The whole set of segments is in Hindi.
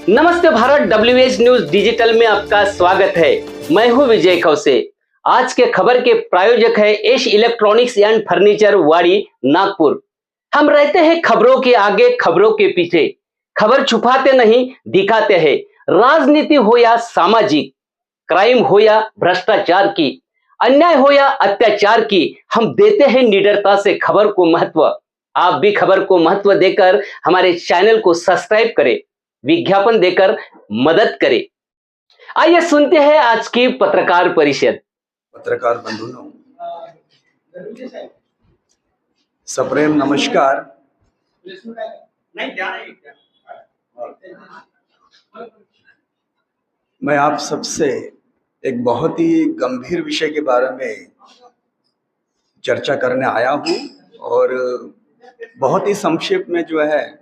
नमस्ते भारत, WH न्यूज डिजिटल में आपका स्वागत है। मैं हूं विजय खौसे। आज के खबर के प्रायोजक है एश इलेक्ट्रॉनिक्स एंड फर्नीचर, वाड़ी, नागपुर। हम रहते हैं खबरों के आगे, खबरों के पीछे। खबर छुपाते नहीं, दिखाते हैं। राजनीति हो या सामाजिक, क्राइम हो या भ्रष्टाचार की, अन्याय हो या अत्याचार की, हम देते हैं निडरता से खबर को महत्व। आप भी खबर को महत्व देकर हमारे चैनल को सब्सक्राइब करें, विज्ञापन देकर मदद करें। आइए सुनते हैं आज की पत्रकार परिषद। पत्रकार बंधुओं, सप्रेम नमस्कार। मैं आप सबसे एक बहुत ही गंभीर विषय के बारे में चर्चा करने आया हूं और बहुत ही संक्षेप में जो है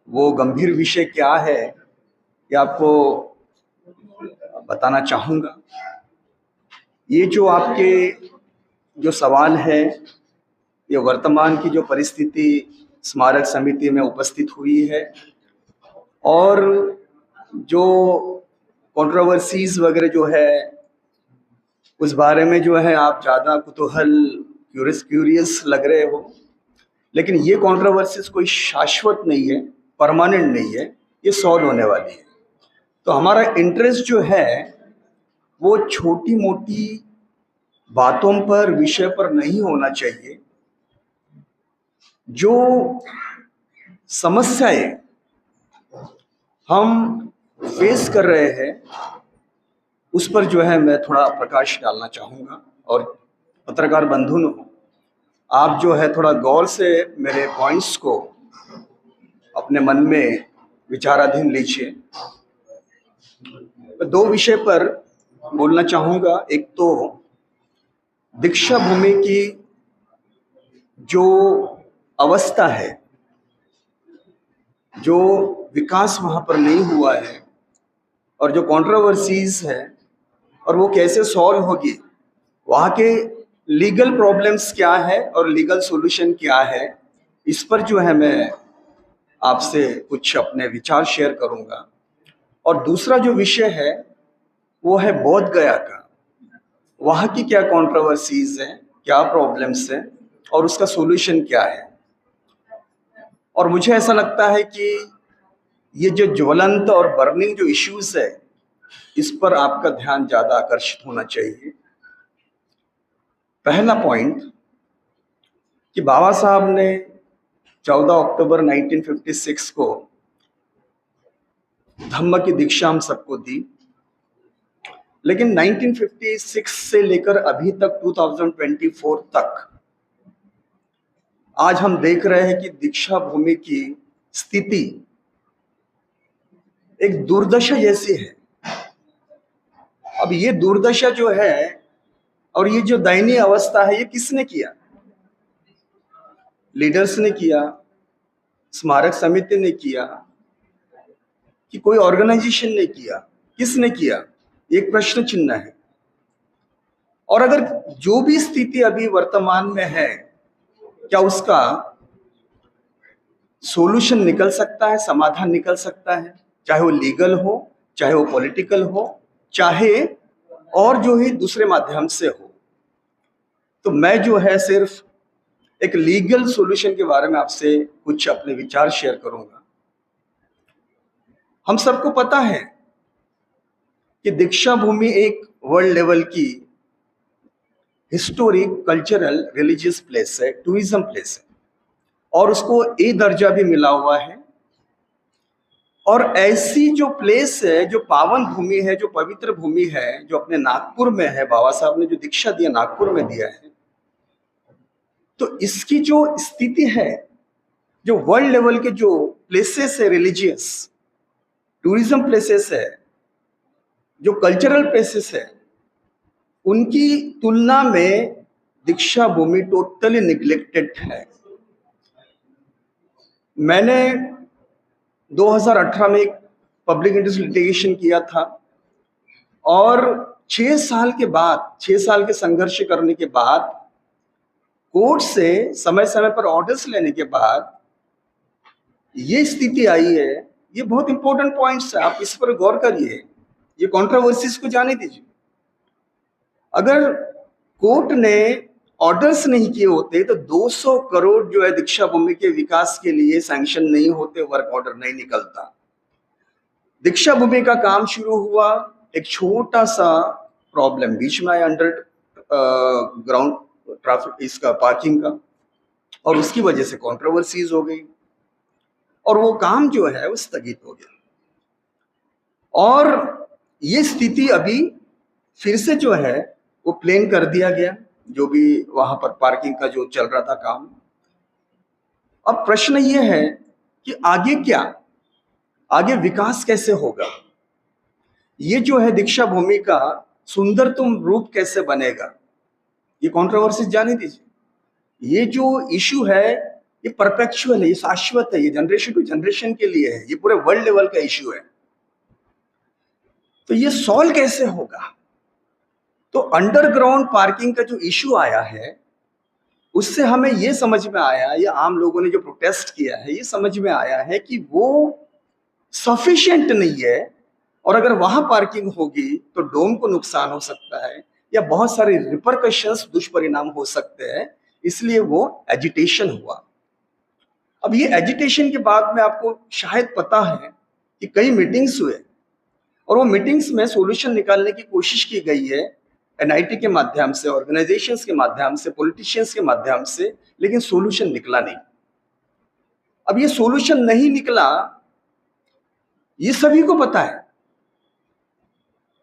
वो गंभीर विषय क्या है ये आपको बताना चाहूँगा। ये जो आपके जो सवाल है, ये वर्तमान की जो परिस्थिति स्मारक समिति में उपस्थित हुई है और जो कंट्रोवर्सीज वगैरह जो है उस बारे में जो है आप ज़्यादा कुतूहल क्यूरियस लग रहे हो, लेकिन ये कंट्रोवर्सीज कोई शाश्वत नहीं है, परमानेंट नहीं है, ये सॉल्व होने वाली है। तो हमारा इंटरेस्ट जो है वो छोटी मोटी बातों पर, विषय पर नहीं होना चाहिए। जो समस्याएं हम फेस कर रहे हैं उस पर जो है मैं थोड़ा प्रकाश डालना चाहूँगा। और पत्रकार बंधुओं, आप जो है थोड़ा गौर से मेरे पॉइंट्स को अपने मन में विचाराधीन लीजिए। दो विषय पर बोलना चाहूँगा। एक तो दीक्षा भूमि की जो अवस्था है, जो विकास वहाँ पर नहीं हुआ है और जो कंट्रोवर्सीज है और वो कैसे सॉल्व होगी, वहाँ के लीगल प्रॉब्लम्स क्या है और लीगल सॉल्यूशन क्या है, इस पर जो है मैं आपसे कुछ अपने विचार शेयर करूँगा। और दूसरा जो विषय है वो है बोध गया का, वहाँ की क्या कंट्रोवर्सीज हैं, क्या प्रॉब्लम्स हैं और उसका सॉल्यूशन क्या है। और मुझे ऐसा लगता है कि ये जो ज्वलंत और बर्निंग जो इश्यूज है, इस पर आपका ध्यान ज़्यादा आकर्षित होना चाहिए। पहला पॉइंट कि बाबा साहब ने 14 अक्टूबर 1956 को धम्म की दीक्षा हम सबको दी, लेकिन 1956 से लेकर अभी तक 2024 तक आज हम देख रहे हैं कि दीक्षा भूमि की स्थिति एक दुर्दशा जैसी है। अब ये दुर्दशा जो है और ये जो दयनीय अवस्था है, ये किसने किया? लीडर्स ने किया, स्मारक समिति ने किया कि कोई ऑर्गेनाइजेशन ने किया? किसने किया? एक प्रश्न चिन्ह है। और अगर जो भी स्थिति अभी वर्तमान में है, क्या उसका सॉल्यूशन निकल सकता है, समाधान निकल सकता है? चाहे वो लीगल हो, चाहे वो पॉलिटिकल हो, चाहे और जो है दूसरे माध्यम से हो। तो मैं जो है सिर्फ एक लीगल सॉल्यूशन के बारे में आपसे कुछ अपने विचार शेयर करूंगा। हम सबको पता है कि दीक्षा भूमि एक वर्ल्ड लेवल की हिस्टोरिक, कल्चरल, रिलीजियस प्लेस है, टूरिज्म प्लेस है और उसको ए दर्जा भी मिला हुआ है। और ऐसी जो प्लेस है, जो पावन भूमि है, जो पवित्र भूमि है, जो अपने नागपुर में है, बाबा साहब ने जो दीक्षा दिया नागपुर में दिया है, तो इसकी जो स्थिति है, जो वर्ल्ड लेवल के जो प्लेसेस है, रिलीजियस टूरिज्म प्लेसेस है, जो कल्चरल प्लेसेस है, उनकी तुलना में दीक्षा भूमि टोटली निग्लेक्टेड है। मैंने 2018 में एक पब्लिक इंटरेस्ट लिटिगेशन किया था और 6 साल के बाद, 6 साल के संघर्ष करने के बाद, कोर्ट से समय समय पर ऑर्डर्स लेने के बाद ये स्थिति आई है ये बहुत इंपॉर्टेंट पॉइंट्स है, आप इस पर गौर करिए, ये कंट्रोवर्सीज को जाने दीजिए। अगर कोर्ट ने ऑर्डर्स नहीं किए होते तो 200 करोड़ जो है दीक्षा भूमि के विकास के लिए सैंक्शन नहीं होते, वर्क ऑर्डर नहीं निकलता। दीक्षा भूमि का काम शुरू हुआ, एक छोटा सा प्रॉब्लम बीच में आया अंडर ग्राउंड ट्रैफिक इसका पार्किंग का, और उसकी वजह से कंट्रोवर्सीज हो गई और वो काम जो है वो स्थगित हो गया। और ये स्थिति अभी फिर से जो है वो प्लेन कर दिया गया, जो भी वहां पर पार्किंग का जो चल रहा था काम। अब प्रश्न ये है कि आगे क्या, आगे विकास कैसे होगा, ये जो है दीक्षा भूमि का सुंदरतम रूप कैसे बनेगा, ये कंट्रोवर्सी जाने दीजिए। ये जो इशू है ये परपेचुअल है, ये शाश्वत है, ये जनरेशन टू जनरेशन के लिए है, ये पूरे वर्ल्ड लेवल का इशू है। तो ये सॉल्व कैसे होगा? तो अंडरग्राउंड पार्किंग का जो इशू आया है उससे हमें ये समझ में आया, या आम लोगों ने जो प्रोटेस्ट किया है ये समझ में आया है कि वो सफिशिएंट नहीं है, और अगर वहां पार्किंग होगी तो डोम को नुकसान हो सकता है या बहुत सारे रिपरकशंस, दुष्परिणाम हो सकते हैं, इसलिए वो एजिटेशन हुआ। अब ये एजिटेशन के बाद में आपको शायद पता है कि कई मीटिंग्स हुए और वो मीटिंग्स में सॉल्यूशन निकालने की कोशिश की गई है, एनआईटी के माध्यम से, ऑर्गेनाइजेशंस के माध्यम से, पॉलिटिशियंस के माध्यम से, लेकिन सॉल्यूशन निकला नहीं। अब ये सॉल्यूशन नहीं निकला ये सभी को पता है,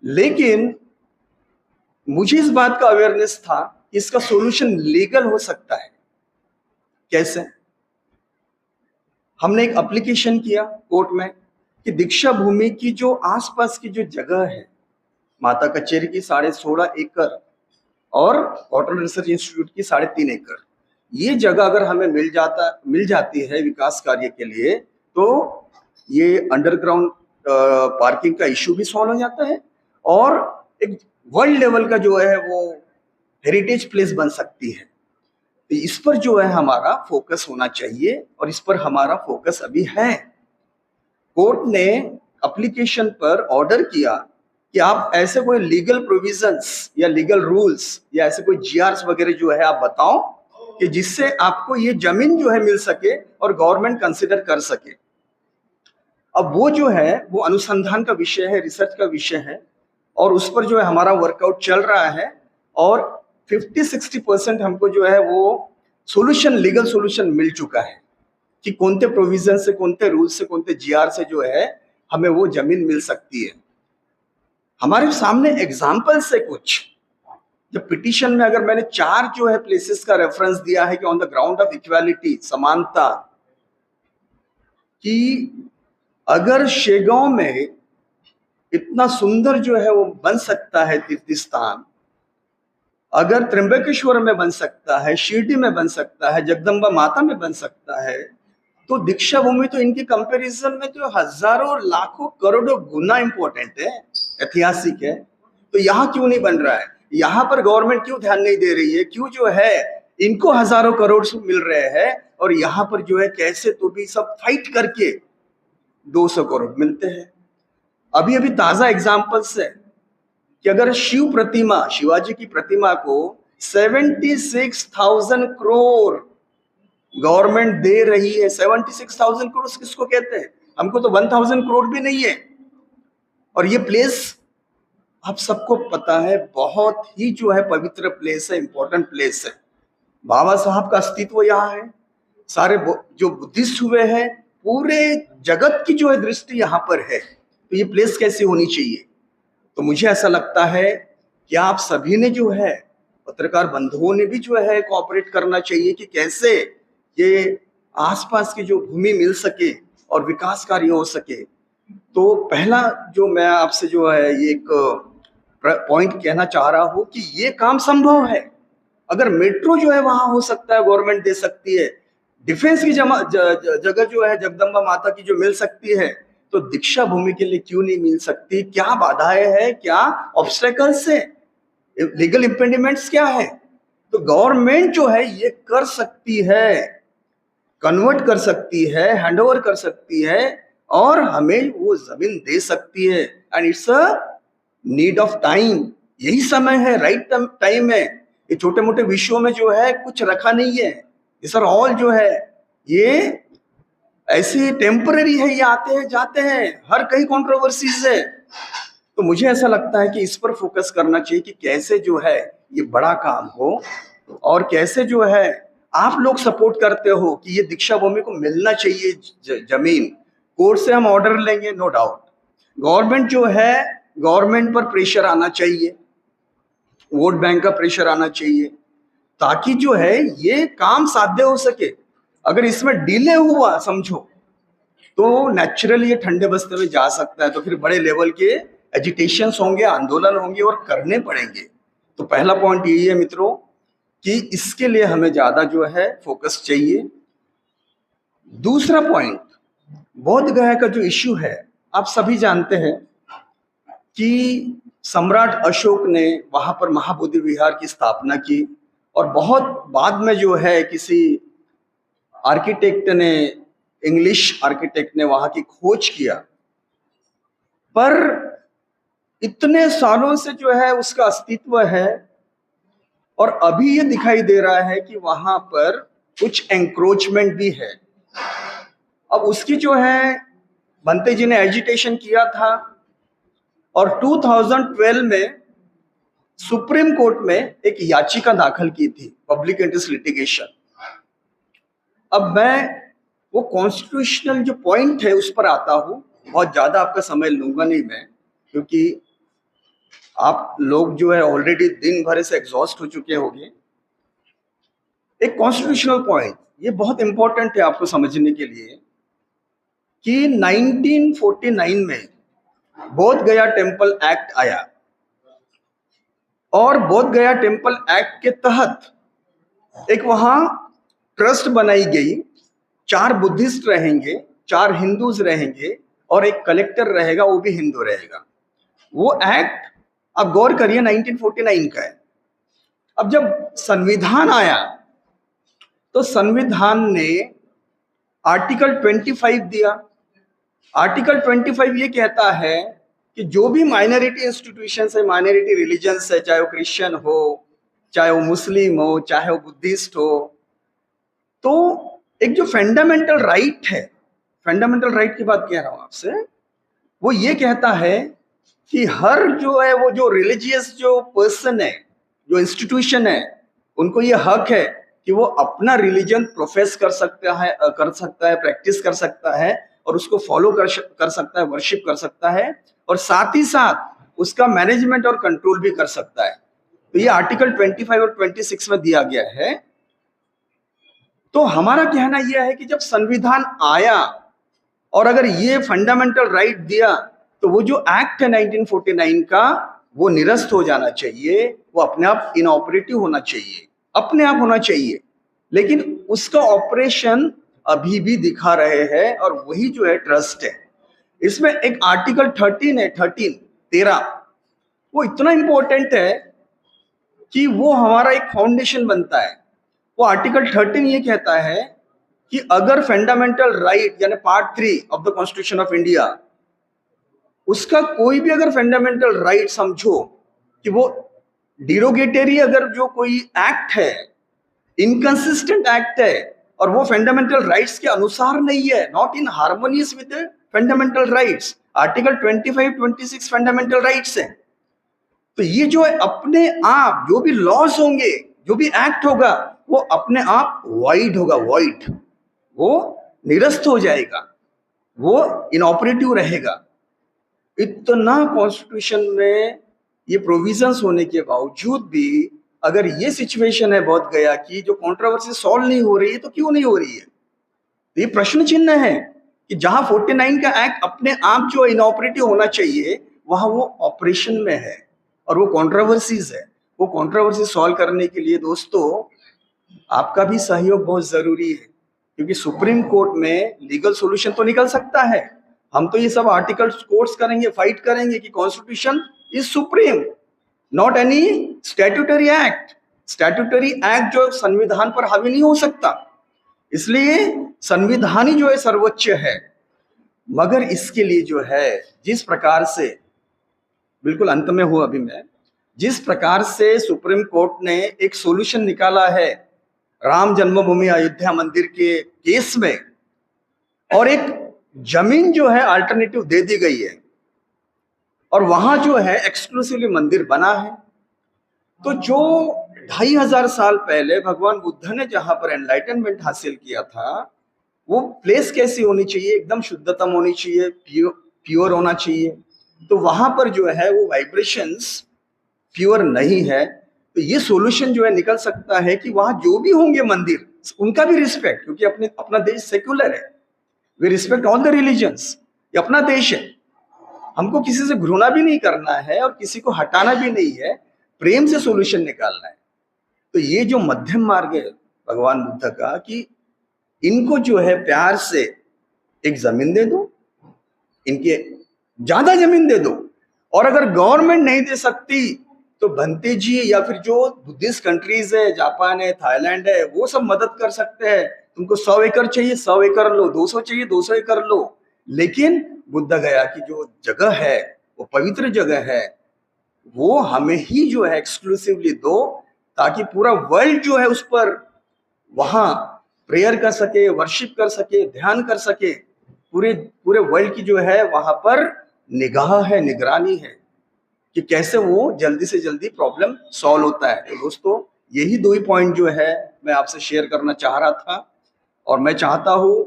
लेकिन मुझे इस बात का अवेयरनेस था कि इसका सॉल्यूशन लीगल हो सकता है। कैसे? हमने एक एप्लीकेशन किया कोर्ट में कि दीक्षा भूमि की जो आसपास की जो जगह है, माता कचेरी की 16.5 एकड़ और कॉटन रिसर्च इंस्टीट्यूट की 3.5 एकड़, ये जगह अगर हमें मिल जाती है विकास कार्य के लिए, तो ये अंडरग्राउंड पार्किंग का इशू भी सॉल्व हो जाता है और एक वर्ल्ड लेवल का जो है वो हेरिटेज प्लेस बन सकती है। तो इस पर जो है हमारा फोकस होना चाहिए और इस पर हमारा फोकस अभी है। कोर्ट ने एप्लीकेशन पर ऑर्डर किया कि आप ऐसे कोई लीगल प्रोविजंस या लीगल रूल्स या ऐसे कोई जीआरस वगैरह जो है आप बताओ कि जिससे आपको ये जमीन जो है मिल सके और गवर्नमेंट कंसिडर कर सके। अब वो जो है वो अनुसंधान का विषय है, रिसर्च का विषय है, और उस पर जो है हमारा वर्कआउट चल रहा है और 50-60% हमको जो है वो सोल्यूशन, लीगल सोल्यूशन मिल चुका है कि कौन-से प्रोविजन से, कौन-से रूल से, कौन-से जीआर से जो है हमें वो जमीन मिल सकती है। हमारे सामने एग्जाम्पल्स है कुछ। जब पिटीशन में अगर मैंने 4 जो है प्लेसेस का रेफरेंस दिया है कि on the ground of equality, समानता, कि अगर शेगांव में इतना सुंदर जो है वो बन सकता है तीर्थ स्थान, अगर त्र्यंबकेश्वर में बन सकता है, शिरडी में बन सकता है, जगदम्बा माता में बन सकता है, तो दीक्षा भूमि तो इनके कंपैरिजन में तो हजारों, लाखों, करोड़ों गुना इंपॉर्टेंट है, ऐतिहासिक है। तो यहाँ क्यों नहीं बन रहा है? यहाँ पर गवर्नमेंट क्यों ध्यान नहीं दे रही है? क्यों जो है इनको हजारों करोड़ मिल रहे हैं और यहाँ पर जो है कैसे तो भी सब फाइट करके 200 करोड़ मिलते हैं। अभी अभी ताजा एग्जांपल्स है कि अगर शिव प्रतिमा, शिवाजी की प्रतिमा को 76,000 करोड़ गवर्नमेंट दे रही है। 76,000 करोड़ किसको कहते हैं? हमको तो 1,000 करोड़ भी नहीं है। और ये प्लेस आप सबको पता है बहुत ही जो है पवित्र प्लेस है, इंपॉर्टेंट प्लेस है। बाबा साहब का अस्तित्व यहाँ है, सारे जो बुद्धिस्ट हुए हैं, पूरे जगत की जो है दृष्टि यहाँ पर है। तो ये प्लेस कैसी होनी चाहिए? तो मुझे ऐसा लगता है कि आप सभी ने जो है, पत्रकार बंधुओं ने भी जो है कोऑपरेट करना चाहिए कि कैसे ये आसपास की जो भूमि मिल सके और विकास कार्य हो सके। तो पहला जो मैं आपसे जो है ये एक पॉइंट कहना चाह रहा हूँ कि ये काम संभव है। अगर मेट्रो जो है वहां हो सकता है, गवर्नमेंट दे सकती है, डिफेंस की जगह जो है जगदम्बा माता की जो मिल सकती है, तो दीक्षा भूमि के लिए क्यों नहीं मिल सकती? क्या बाधाएं हैं, क्या ऑब्स्टेकल्स है, लीगल इम्पेडिमेंट्स क्या है? तो गवर्नमेंट जो है ये कर सकती है, कन्वर्ट कर सकती है, हैंडओवर कर सकती है और हमें वो जमीन दे सकती है। And it's a need of time, यही समय है, राइट टाइम है। ये छोटे मोटे विषयों में जो है कुछ रखा नहीं है, ये सर ऑल जो है ये ऐसे टेम्पररी है, ये आते हैं जाते हैं, हर कहीं कंट्रोवर्सीज है। तो मुझे ऐसा लगता है कि इस पर फोकस करना चाहिए कि कैसे जो है ये बड़ा काम हो, और कैसे जो है आप लोग सपोर्ट करते हो कि ये दीक्षा भूमि को मिलना चाहिए जमीन। कोर्ट से हम ऑर्डर लेंगे, नो डाउट। गवर्नमेंट जो है, गवर्नमेंट पर प्रेशर आना चाहिए, वोट बैंक का प्रेशर आना चाहिए, ताकि जो है ये काम साध्य हो सके। अगर इसमें डिले हुआ समझो तो नेचुरली ये ठंडे बस्ते में जा सकता है, तो फिर बड़े लेवल के एजिटेशंस होंगे, आंदोलन होंगे और करने पड़ेंगे। तो पहला पॉइंट यही है मित्रों कि इसके लिए हमें ज्यादा जो है फोकस चाहिए। दूसरा पॉइंट, बोध गया का जो इश्यू है, आप सभी जानते हैं कि सम्राट अशोक ने वहां पर महाबोधि विहार की स्थापना की, और बहुत बाद में जो है किसी आर्किटेक्ट ने, इंग्लिश आर्किटेक्ट ने वहां की खोज किया, पर इतने सालों से जो है उसका अस्तित्व है, और अभी ये दिखाई दे रहा है कि वहां पर कुछ एंक्रोचमेंट भी है। अब उसकी जो है बनते जी ने एजिटेशन किया था, और 2012 में सुप्रीम कोर्ट में एक याचिका दाखिल की थी, पब्लिक इंटरेस्ट लिटिगेशन। अब मैं वो कॉन्स्टिट्यूशनल जो पॉइंट है उस पर आता हूं, बहुत ज्यादा आपका समय लूंगा नहीं मैं, क्योंकि आप लोग जो है ऑलरेडी दिन भर से एग्जॉस्ट हो चुके होंगे। एक कॉन्स्टिट्यूशनल पॉइंट ये बहुत इंपॉर्टेंट है आपको समझने के लिए कि 1949 में बोध गया टेम्पल एक्ट आया, और बोध गया टेम्पल एक्ट के तहत एक वहां ट्रस्ट बनाई गई, 4 बुद्धिस्ट रहेंगे, 4 हिंदूज रहेंगे, और एक कलेक्टर रहेगा, वो भी हिंदू रहेगा। वो एक्ट आप गौर करिए 1949 का है। अब जब संविधान आया तो संविधान ने आर्टिकल 25 दिया। आर्टिकल 25 ये कहता है कि जो भी माइनॉरिटी इंस्टीट्यूशंस है, माइनॉरिटी रिलीजन्स है, चाहे वो क्रिश्चियन हो, चाहे वो मुस्लिम हो, चाहे वो बुद्धिस्ट हो, तो एक जो फंडामेंटल राइट है, फंडामेंटल राइट की बात कह रहा हूं आपसे, वो ये कहता है कि हर जो है वो जो रिलीजियस जो पर्सन है, जो इंस्टीट्यूशन है, उनको ये हक है कि वो अपना रिलीजन प्रोफेस कर सकता है, प्रैक्टिस कर सकता है, और उसको फॉलो कर सकता है, वर्शिप कर सकता है, और साथ ही साथ उसका मैनेजमेंट और कंट्रोल भी कर सकता है। तो ये आर्टिकल 25 और 26 में दिया गया है। तो हमारा कहना यह है कि जब संविधान आया और अगर ये फंडामेंटल राइट दिया, तो वो जो एक्ट है 1949 का, वो निरस्त हो जाना चाहिए, वो अपने आप इनऑपरेटिव होना चाहिए, अपने आप होना चाहिए। लेकिन उसका ऑपरेशन अभी भी दिखा रहे हैं, और वही जो है ट्रस्ट है। इसमें एक आर्टिकल 13 वो इतना इंपॉर्टेंट है कि वो हमारा एक फाउंडेशन बनता है। वो आर्टिकल 13 ये कहता है कि अगर फंडामेंटल राइट यानी part 3 of the constitution of India, उसका कोई भी अगर फंडामेंटल राइट समझो कि वो डिरोगेटरी अगर जो कोई एक्ट है, इनकंसिस्टेंट एक्ट है, और वो फंडामेंटल राइट्स के अनुसार नहीं है, not in harmonious with fundamental rights, article 25, 26 fundamental rights है, तो ये जो है अपने आप जो भी लॉज होंगे, जो भी एक्ट होगा, वो अपने आप वाइड होगा, वाइड, वो निरस्त हो जाएगा, वो इनऑपरेटिव रहेगा। इतना कॉन्स्टिट्यूशन में ये प्रोविजंस होने के बावजूद भी अगर ये सिचुएशन है बोध गया की जो कंट्रोवर्सी सॉल्व नहीं हो रही है, तो क्यों नहीं हो रही है? तो ये प्रश्न चिन्ह है कि जहां 49 का एक्ट अपने आप जो इनऑपरेटिव होना चाहिए, वहां वो ऑपरेशन में है, और वो कंट्रोवर्सीज है। वो कंट्रोवर्सी सॉल्व करने के लिए दोस्तों आपका भी सहयोग बहुत जरूरी है, क्योंकि सुप्रीम कोर्ट में लीगल सॉल्यूशन तो निकल सकता है। हम तो ये सब आर्टिकल कोर्ट्स करेंगे, फाइट करेंगे कि constitution is supreme, not any statutory act. Statutory act जो संविधान पर हावी नहीं हो सकता, इसलिए संविधान ही जो है सर्वोच्च है। मगर इसके लिए जो है जिस प्रकार से, बिल्कुल अंत में हूं अभी मैं, जिस प्रकार से सुप्रीम कोर्ट ने एक सॉल्यूशन निकाला है राम जन्मभूमि अयोध्या मंदिर के केस में, और एक जमीन जो है अल्टरनेटिव दे दी गई है और वहां जो है एक्सक्लूसिवली मंदिर बना है, तो जो 2500 साल पहले भगवान बुद्ध ने जहां पर एनलाइटनमेंट हासिल किया था, वो प्लेस कैसी होनी चाहिए, एकदम शुद्धतम होनी चाहिए, प्योर होना चाहिए। तो वहां पर जो है वो वाइब्रेशंस प्योर नहीं है। तो ये सॉल्यूशन जो है निकल सकता है कि वहां जो भी होंगे मंदिर, उनका भी रिस्पेक्ट, क्योंकि अपना देश सेक्युलर है, we respect all the religions, ये अपना देश है, हमको किसी से घृणा भी नहीं करना है और किसी को हटाना भी नहीं है, प्रेम से सॉल्यूशन निकालना है। तो ये जो मध्यम मार्ग है भगवान बुद्ध का, कि इनको जो है प्यार से एक जमीन दे दो, इनके ज्यादा जमीन दे दो, और अगर गवर्नमेंट नहीं दे सकती तो भंते जी या फिर जो बुद्धिस्ट कंट्रीज है, जापान है, थाईलैंड है, वो सब मदद कर सकते हैं। तुमको 100 एकड़ चाहिए 100 एकड़ लो, 200 चाहिए 200 एकड़ लो, लेकिन बुद्ध गया की जो जगह है वो पवित्र जगह है, वो हमें ही जो है एक्सक्लूसिवली दो, ताकि पूरा वर्ल्ड जो है उस पर वहां प्रेयर कर सके, वर्शिप कर सके, ध्यान कर सके। पूरे वर्ल्ड की जो है वहां पर निगाह है, निगरानी है कि कैसे वो जल्दी से जल्दी प्रॉब्लम सॉल्व होता है। तो दोस्तों, यही 2 ही पॉइंट जो है मैं आपसे शेयर करना चाह रहा था, और मैं चाहता हूं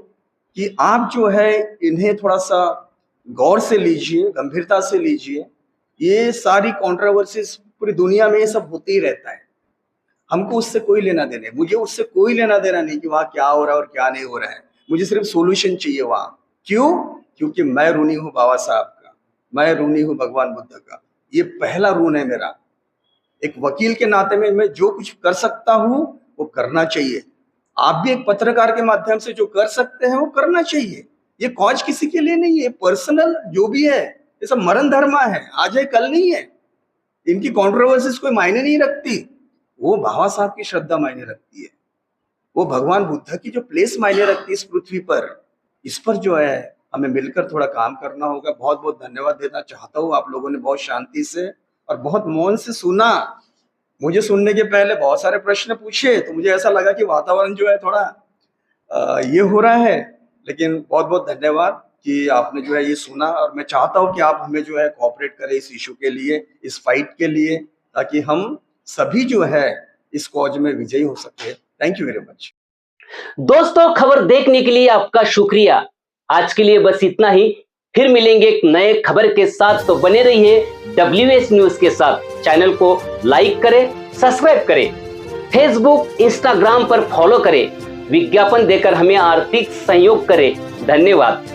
कि आप जो है इन्हें थोड़ा सा गौर से लीजिए, गंभीरता से लीजिए। ये सारी कंट्रोवर्सीज पूरी दुनिया में ये सब होते ही रहता है, हमको उससे कोई लेना देना, मुझे उससे कोई लेना देना नहीं कि वहां क्या हो रहा है और क्या नहीं हो रहा है। मुझे सिर्फ सॉल्यूशन चाहिए वहां। क्यों? क्योंकि मैं ऋणी हूं बाबा साहब का, मैं ऋणी हूं भगवान बुद्ध का। ये पहला ऋण है मेरा। एक वकील के नाते में मैं जो कुछ कर सकता हूं वो करना चाहिए। आप भी एक पत्रकार के माध्यम से जो कर सकते हैं वो करना चाहिए। ये कॉज किसी के लिए नहीं है, पर्सनल जो भी है, ये सब मरण धर्मा है, आज है कल नहीं है। इनकी कंट्रोवर्सीज कोई मायने नहीं रखती, वो बाबा साहब की श्रद्धा मायने रखती है, वो भगवान बुद्ध की जो प्लेस मायने रखती है इस पृथ्वी पर। इस पर जो है हमें मिलकर थोड़ा काम करना होगा। बहुत बहुत धन्यवाद देना चाहता हूँ, आप लोगों ने बहुत शांति से और बहुत मौन से सुना। मुझे सुनने के पहले बहुत सारे प्रश्न पूछे, तो मुझे ऐसा लगा कि वातावरण जो है थोड़ा ये हो रहा है, लेकिन बहुत बहुत धन्यवाद कि आपने जो है ये सुना। और मैं चाहता हूँ कि आप हमें जो है कोऑपरेट करें इस इशू के लिए, इस फाइट के लिए, ताकि हम सभी जो है इस कॉज में विजयी हो सके। Thank you very much. दोस्तों, खबर देखने के लिए आपका शुक्रिया। आज के लिए बस इतना ही, फिर मिलेंगे एक नए खबर के साथ। तो बने रहिए WS न्यूज के साथ। चैनल को लाइक करें, सब्सक्राइब करें, फेसबुक इंस्टाग्राम पर फॉलो करें, विज्ञापन देकर हमें आर्थिक सहयोग करें। धन्यवाद।